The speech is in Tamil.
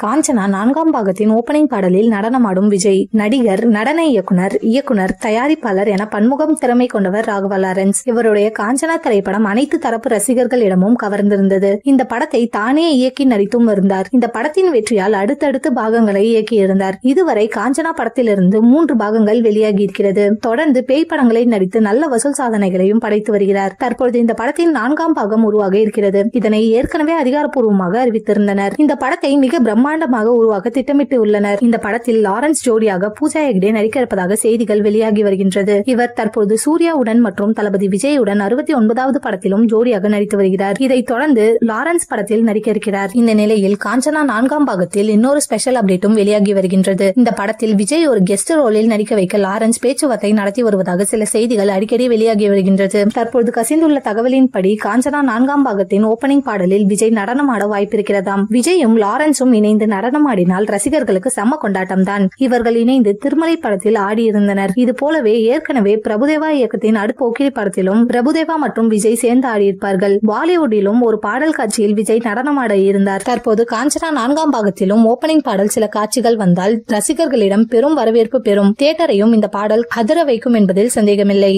காஞ்சனா 4ஆம் பாகத்தின் ஓபனிங் பாடலில் நடனமாடும் விஜய். நடிகர், நடன இயக்குனர், தயாரிப்பாளர் என பன்முகம் திறமை கொண்டவர் ராகவா லாரன்ஸ். இவருடைய காஞ்சனா திரைப்படம் அனைத்து தரப்பு ரசிகர்களிடமும் கவர்ந்திருந்தது. இந்த படத்தை தானே இயக்கி நடித்தும் இருந்தார். இந்த படத்தின் வெற்றியால் அடுத்தடுத்து பாகங்களை இயக்கியிருந்தார். இதுவரை காஞ்சனா படத்திலிருந்து 3 பாகங்கள் வெளியாகி இருக்கிறது. தொடர்ந்து பேய் படங்களை நடித்து நல்ல வசூல் சாதனைகளையும் படைத்து வருகிறார். தற்பொழுது இந்த படத்தின் 4ஆம் பாகம் உருவாக இருக்கிறது. இதனை ஏற்கனவே அதிகாரப்பூர்வமாக அறிவித்திருந்தனர். இந்த படத்தை மிக பிரம்மாண்டமாக உருவாக்க திட்டமிட்டு உள்ளனர். இந்த படத்தில் லாரன்ஸ் ஜோடியாக பூஜா ஹெக்டே நடிக்க இருப்பதாக செய்திகள் வெளியாகி வருகின்றது. இவர் தற்போது சூர்யாவுடன் மற்றும் தளபதி விஜயுடன் 69வது படத்திலும் ஜோடியாக நடித்து வருகிறார். இதைத் தொடர்ந்து லாரன்ஸ் படத்தில் நடிக்க இருக்கிறார். இந்த நிலையில் காஞ்சனா 4ஆம் பாகத்தில் இன்னொரு ஸ்பெஷல் அப்டேட்டும் வெளியாகி வருகின்றது. இந்த படத்தில் விஜய் ஒரு கெஸ்ட் ரோலில் நடிக்க வைக்க லாரன்ஸ் பேச்சுவார்த்தை நடத்தி வருவதாக சில செய்திகள் அடிக்கடி வெளியாகி வருகின்றது. தற்போது கசிந்துள்ள தகவலின்படி காஞ்சனா 4ஆம் பாகத்தின் ஓபனிங் பாடலில் விஜய் நடனமாட வாய்ப்பிருக்கிறதாம். விஜயும் லாரன்ஸும் இணைந்து நடனமாடினால் ரசிகர்களுக்கு செம்ம கொண்டாட்டம் தான். இவர்கள் இணைந்து திருமலை படத்தில் ஆடியிருந்தனர். இது போலவே ஏற்கனவே பிரபுதேவா இயக்கத்தின் அடுப்போக்கிரி படத்திலும் பிரபுதேவா மற்றும் விஜய் சேர்ந்து ஆடியிருப்பார்கள். பாலிவுட்டிலும் ஒரு பாடல் காட்சியில் விஜய் நடனமாட இருந்தார். தற்போது காஞ்சனா 4ஆம் பாகத்திலும் ஓபனிங் பாடல் சில காட்சிகள் வந்தால் ரசிகர்களிடம் பெரும் வரவேற்பு பெறும். தியேட்டரையும் இந்த பாடல் அதிர வைக்கும் என்பதில் சந்தேகமில்லை.